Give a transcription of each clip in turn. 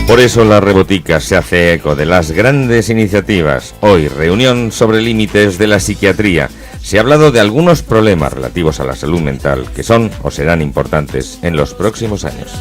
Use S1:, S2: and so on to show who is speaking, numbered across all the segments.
S1: Por eso la Rebotica se hace eco de las grandes iniciativas. Hoy, reunión sobre límites de la psiquiatría. Se ha hablado de algunos problemas relativos a la salud mental que son o serán importantes en los próximos años.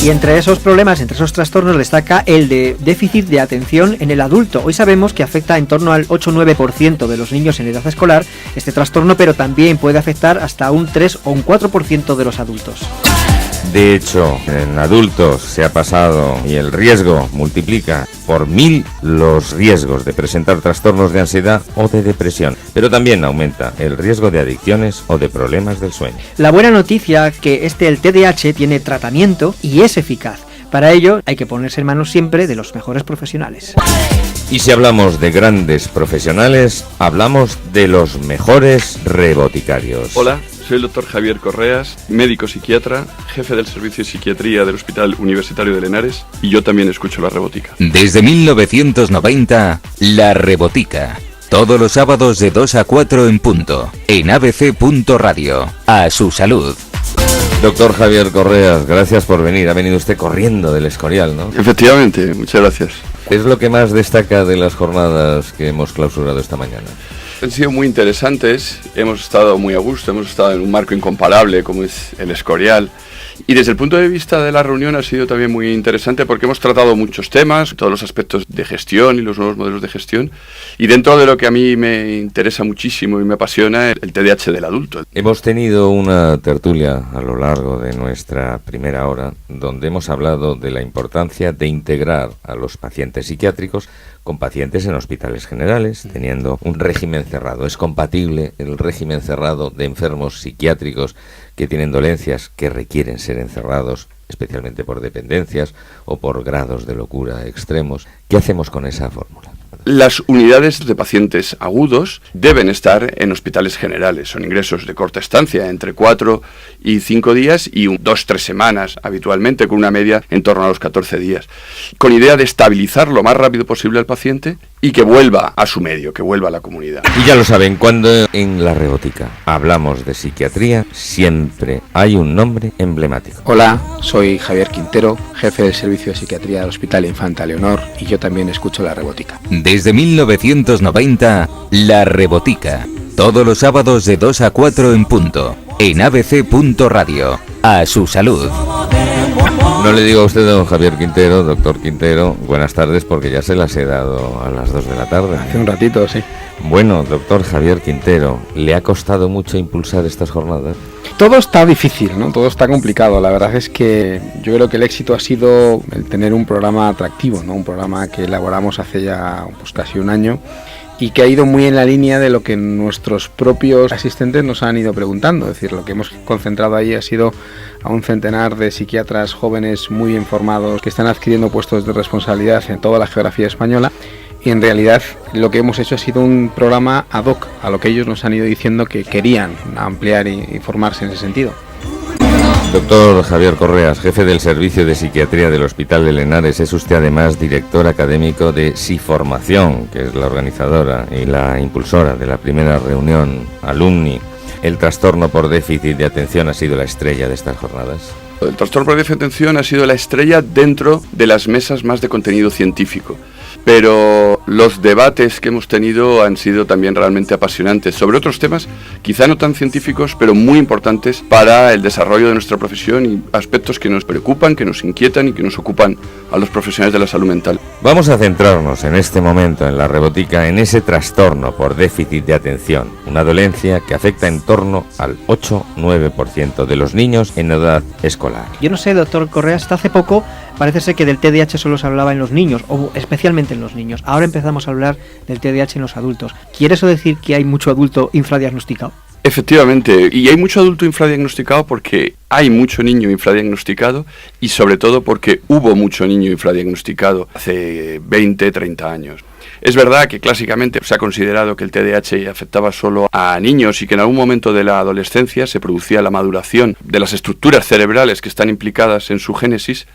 S2: Y entre esos problemas, entre esos trastornos, destaca el de déficit de atención en el adulto. Hoy sabemos que afecta en torno al 8-9% de los niños en edad escolar este trastorno, pero también puede afectar hasta un 3 o un 4% de los adultos.
S1: De hecho, en adultos se ha pasado y el riesgo multiplica por 1000 los riesgos de presentar trastornos de ansiedad o de depresión, pero también aumenta el riesgo de adicciones o de problemas del sueño.
S2: La buena noticia es que el TDAH tiene tratamiento y es eficaz. Para ello hay que ponerse en manos siempre de los mejores profesionales.
S1: Y si hablamos de grandes profesionales, hablamos de los mejores reboticarios.
S3: Hola, soy el doctor Javier Correas, médico psiquiatra, jefe del servicio de psiquiatría del Hospital Universitario de Lenares, y yo también escucho la Rebotica.
S4: Desde 1990, la Rebotica. Todos los sábados de 2 a 4 en punto, en abc.radio. A su salud.
S1: Doctor Javier Correas, gracias por venir. Ha venido usted corriendo del Escorial, ¿no?
S3: Efectivamente, muchas gracias.
S1: ¿Qué es lo que más destaca de las jornadas que hemos clausurado esta mañana?
S3: Han sido muy interesantes, hemos estado muy a gusto, hemos estado en un marco incomparable como es el Escorial. Y desde el punto de vista de la reunión ha sido también muy interesante porque hemos tratado muchos temas, todos los aspectos de gestión y los nuevos modelos de gestión. Y dentro de lo que a mí me interesa muchísimo y me apasiona, el TDAH del adulto.
S1: Hemos tenido una tertulia a lo largo de nuestra primera hora donde hemos hablado de la importancia de integrar a los pacientes psiquiátricos con pacientes en hospitales generales, teniendo un régimen cerrado. ¿Es compatible el régimen cerrado de enfermos psiquiátricos que tienen dolencias que requieren ser encerrados, especialmente por dependencias o por grados de locura extremos? ¿Qué hacemos con esa fórmula?
S3: Las unidades de pacientes agudos deben estar en hospitales generales. Son ingresos de corta estancia, entre 4 y 5 días y 2-3 semanas habitualmente, con una media en torno a los 14 días. Con idea de estabilizar lo más rápido posible al paciente y que vuelva a su medio, que vuelva a la comunidad.
S1: Y ya lo saben, cuando en la Rebotica hablamos de psiquiatría, siempre hay un nombre emblemático.
S5: Hola, soy Javier Quintero, jefe del servicio de psiquiatría del Hospital Infanta Leonor, y yo también escucho la Rebotica.
S4: Desde 1990, la Rebotica. Todos los sábados de 2 a 4 en punto, en abc.radio. A su salud.
S1: No le digo a usted, don Javier Quintero, doctor Quintero, buenas tardes, porque ya se las he dado a las 2 de la tarde.
S5: Hace un ratito, sí.
S1: Bueno, doctor Javier Quintero, ¿le ha costado mucho impulsar estas jornadas?
S5: Todo está difícil, ¿no? Todo está complicado. La verdad es que yo creo que el éxito ha sido el tener un programa atractivo, ¿no? Un programa que elaboramos hace ya casi un año y que ha ido muy en la línea de lo que nuestros propios asistentes nos han ido preguntando. Es decir, lo que hemos concentrado ahí ha sido a un centenar de psiquiatras jóvenes muy bien formados que están adquiriendo puestos de responsabilidad en toda la geografía española. Y en realidad lo que hemos hecho ha sido un programa ad hoc a lo que ellos nos han ido diciendo que querían ampliar y formarse en ese sentido.
S1: Doctor Javier Correas, jefe del Servicio de Psiquiatría del Hospital de Lenares, es usted además director académico de SIFormación, que es la organizadora y la impulsora de la primera reunión alumni. ¿El trastorno por déficit de atención ha sido la estrella de estas jornadas?
S3: El trastorno por déficit de atención ha sido la estrella dentro de las mesas más de contenido científico. Pero los debates que hemos tenido han sido también realmente apasionantes sobre otros temas, quizá no tan científicos, pero muy importantes para el desarrollo de nuestra profesión y aspectos que nos preocupan, que nos inquietan y que nos ocupan a los profesionales de la salud mental.
S1: Vamos a centrarnos en este momento en la Rebotica en ese trastorno por déficit de atención, una dolencia que afecta en torno al 8-9% de los niños en edad escolar.
S2: Yo no sé, doctor Correas, hasta hace poco parece ser que del TDAH solo se hablaba en los niños, o especialmente en los niños. Ahora empezamos a hablar del TDAH en los adultos. ¿Quiere eso decir que hay mucho adulto infradiagnosticado?
S3: Efectivamente, y hay mucho adulto infradiagnosticado porque hay mucho niño infradiagnosticado y sobre todo porque hubo mucho niño infradiagnosticado hace 20, 30 años. Es verdad que clásicamente se ha considerado que el TDAH afectaba solo a niños y que en algún momento de la adolescencia se producía la maduración de las estructuras cerebrales que están implicadas en su génesis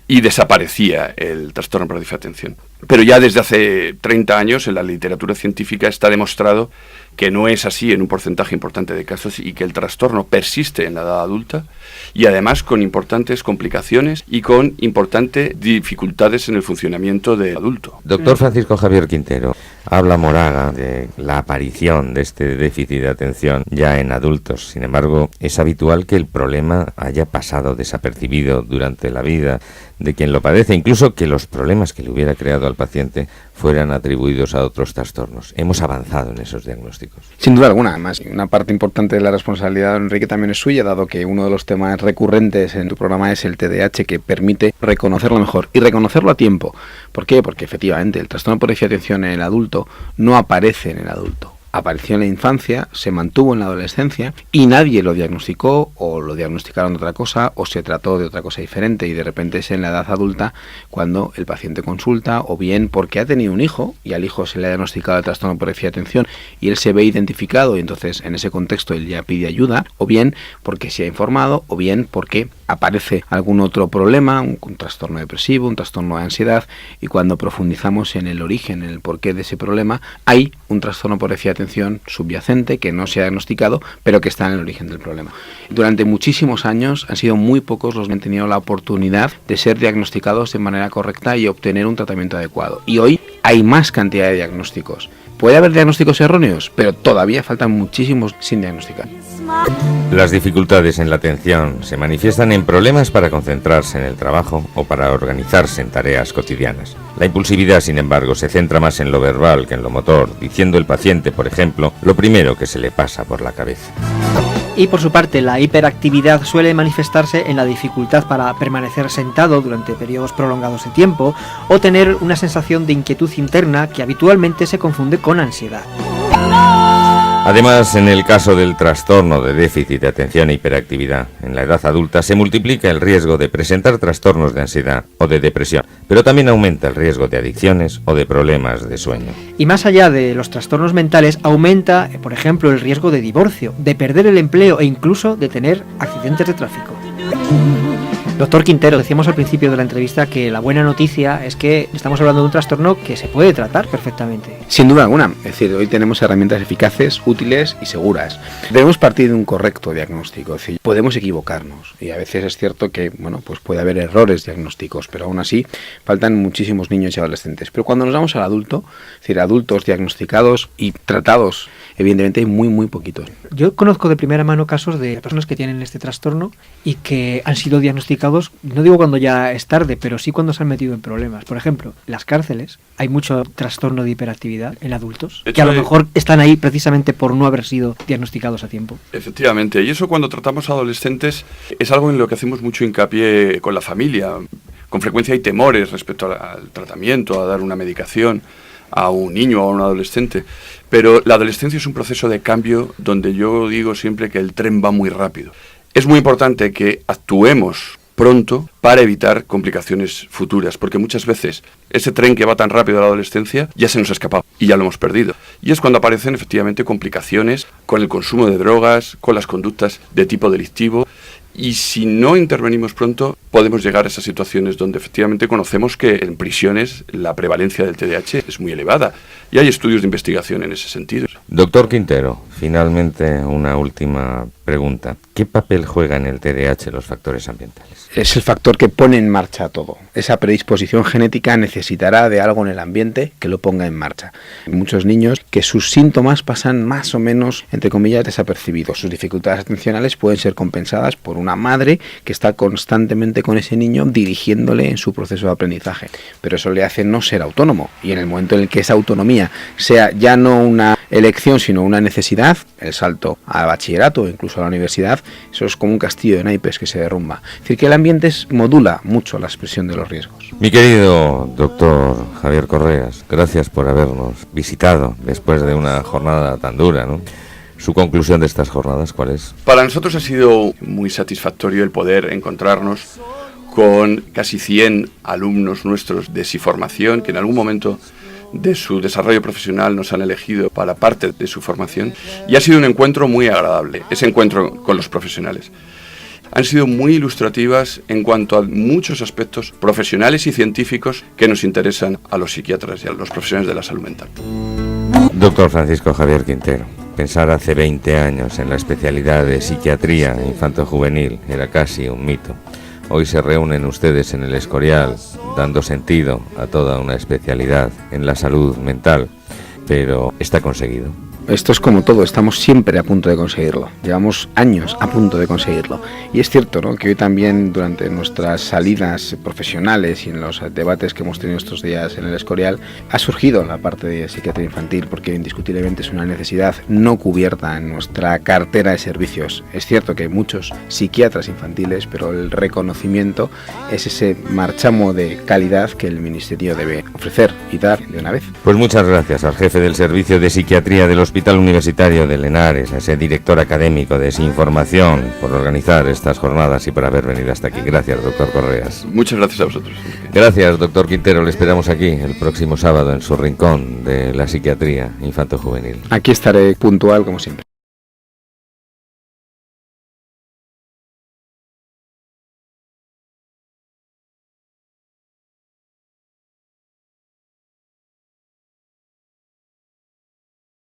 S3: y desaparecía el trastorno por déficit de atención. Pero ya desde hace 30 años en la literatura científica está demostrado que no es así en un porcentaje importante de casos y que el trastorno persiste en la edad adulta y además con importantes complicaciones y con importantes dificultades en el funcionamiento del adulto.
S1: Doctor Francisco Javier Quintero, habla Moraga de la aparición de este déficit de atención ya en adultos. Sin embargo, es habitual que el problema haya pasado desapercibido durante la vida de quien lo padece, incluso que los problemas que le hubiera creado al paciente fueran atribuidos a otros trastornos. Hemos avanzado en esos diagnósticos.
S5: Sin duda alguna, además, una parte importante de la responsabilidad de Enrique también es suya, dado que uno de los temas recurrentes en tu programa es el TDAH, que permite reconocerlo mejor y reconocerlo a tiempo. ¿Por qué? Porque efectivamente el trastorno por déficit de atención en el adulto no aparece en el adulto. Apareció en la infancia, se mantuvo en la adolescencia y nadie lo diagnosticó o lo diagnosticaron de otra cosa o se trató de otra cosa diferente y de repente es en la edad adulta cuando el paciente consulta o bien porque ha tenido un hijo y al hijo se le ha diagnosticado el trastorno por déficit de atención y él se ve identificado y entonces en ese contexto él ya pide ayuda o bien porque se ha informado o bien porque aparece algún otro problema, un trastorno depresivo, un trastorno de ansiedad y cuando profundizamos en el origen, en el porqué de ese problema, hay un trastorno por déficit de atención subyacente que no se ha diagnosticado pero que está en el origen del problema. Durante muchísimos años han sido muy pocos los que han tenido la oportunidad de ser diagnosticados de manera correcta y obtener un tratamiento adecuado. Y hoy hay más cantidad de diagnósticos. Puede haber diagnósticos erróneos, pero todavía faltan muchísimos sin diagnosticar.
S1: Las dificultades en la atención se manifiestan en problemas para concentrarse en el trabajo o para organizarse en tareas cotidianas. La impulsividad, sin embargo, se centra más en lo verbal que en lo motor, diciendo el paciente, por ejemplo, lo primero que se le pasa por la cabeza.
S2: Y por su parte, la hiperactividad suele manifestarse en la dificultad para permanecer sentado durante periodos prolongados de tiempo o tener una sensación de inquietud interna que habitualmente se confunde con ansiedad.
S1: Además, en el caso del trastorno de déficit de atención e hiperactividad en la edad adulta, se multiplica el riesgo de presentar trastornos de ansiedad o de depresión, pero también aumenta el riesgo de adicciones o de problemas de sueño.
S2: Y más allá de los trastornos mentales, aumenta, por ejemplo, el riesgo de divorcio, de perder el empleo e incluso de tener accidentes de tráfico. Doctor Quintero, decíamos al principio de la entrevista que la buena noticia es que estamos hablando de un trastorno que se puede tratar perfectamente.
S5: Sin duda alguna, es decir, hoy tenemos herramientas eficaces, útiles y seguras. Debemos partir de un correcto diagnóstico, es decir, podemos equivocarnos y a veces es cierto que, bueno, pues puede haber errores diagnósticos, pero aún así faltan muchísimos niños y adolescentes. Pero cuando nos vamos al adulto, es decir, adultos diagnosticados y tratados, evidentemente hay muy poquitos.
S2: Yo conozco de primera mano casos de personas que tienen este trastorno y que han sido diagnosticados, no digo cuando ya es tarde, pero sí cuando se han metido en problemas. Por ejemplo, en las cárceles hay mucho trastorno de hiperactividad en adultos, que a lo mejor están ahí precisamente por no haber sido diagnosticados a tiempo.
S3: Efectivamente, y eso cuando tratamos a adolescentes es algo en lo que hacemos mucho hincapié con la familia. Con frecuencia hay temores respecto al tratamiento, a dar una medicación a un niño o a un adolescente, pero la adolescencia es un proceso de cambio donde yo digo siempre que el tren va muy rápido. Es muy importante que actuemos pronto para evitar complicaciones futuras, porque muchas veces ese tren que va tan rápido a la adolescencia ya se nos ha escapado y ya lo hemos perdido. Y es cuando aparecen efectivamente complicaciones con el consumo de drogas, con las conductas de tipo delictivo. Y si no intervenimos pronto, podemos llegar a esas situaciones donde efectivamente conocemos que en prisiones la prevalencia del TDAH es muy elevada. Y hay estudios de investigación en ese sentido.
S1: Doctor Quintero, finalmente una última pregunta. ¿Qué papel juegan en el TDAH los factores ambientales?
S5: Es el factor que pone en marcha todo. Esa predisposición genética necesitará de algo en el ambiente que lo ponga en marcha. Hay muchos niños que sus síntomas pasan más o menos, entre comillas, desapercibidos. Sus dificultades atencionales pueden ser compensadas por una madre que está constantemente con ese niño dirigiéndole en su proceso de aprendizaje. Pero eso le hace no ser autónomo. Y en el momento en el que esa autonomía sea ya no una elección, sino una necesidad, el salto al bachillerato o incluso a la universidad, eso es como un castillo de naipes que se derrumba. Es decir, que el ambiente modula mucho la expresión de los riesgos.
S1: Mi querido doctor Javier Correas, gracias por habernos visitado después de una jornada tan dura, ¿no? ¿Su conclusión de estas jornadas cuál es?
S3: Para nosotros ha sido muy satisfactorio el poder encontrarnos con casi 100 alumnos nuestros de SIformación que en algún momento de su desarrollo profesional, nos han elegido para parte de su formación y ha sido un encuentro muy agradable, ese encuentro con los profesionales. Han sido muy ilustrativas en cuanto a muchos aspectos profesionales y científicos que nos interesan a los psiquiatras y a los profesionales de la salud mental.
S1: Doctor Francisco Javier Quintero, pensar hace 20 años en la especialidad de psiquiatría infanto-juvenil era casi un mito. Hoy se reúnen ustedes en el Escorial, dando sentido a toda una especialidad en la salud mental, pero está conseguido.
S5: Esto es como todo, estamos siempre a punto de conseguirlo, llevamos años a punto de conseguirlo. Y es cierto, ¿no?, que hoy también durante nuestras salidas profesionales y en los debates que hemos tenido estos días en el Escorial, ha surgido la parte de psiquiatría infantil, porque indiscutiblemente es una necesidad no cubierta en nuestra cartera de servicios. Es cierto que hay muchos psiquiatras infantiles, pero el reconocimiento es ese marchamo de calidad que el Ministerio debe ofrecer y dar de una vez.
S1: Pues muchas gracias al jefe del Servicio de Psiquiatría del Hospital Universitario de Lenares, a ese director académico de Sinformación, por organizar estas jornadas y por haber venido hasta aquí. Gracias, doctor Correas.
S3: Muchas gracias a vosotros.
S1: Gracias, doctor Quintero. Le esperamos aquí el próximo sábado en su rincón de la psiquiatría infanto-juvenil.
S5: Aquí estaré puntual como siempre.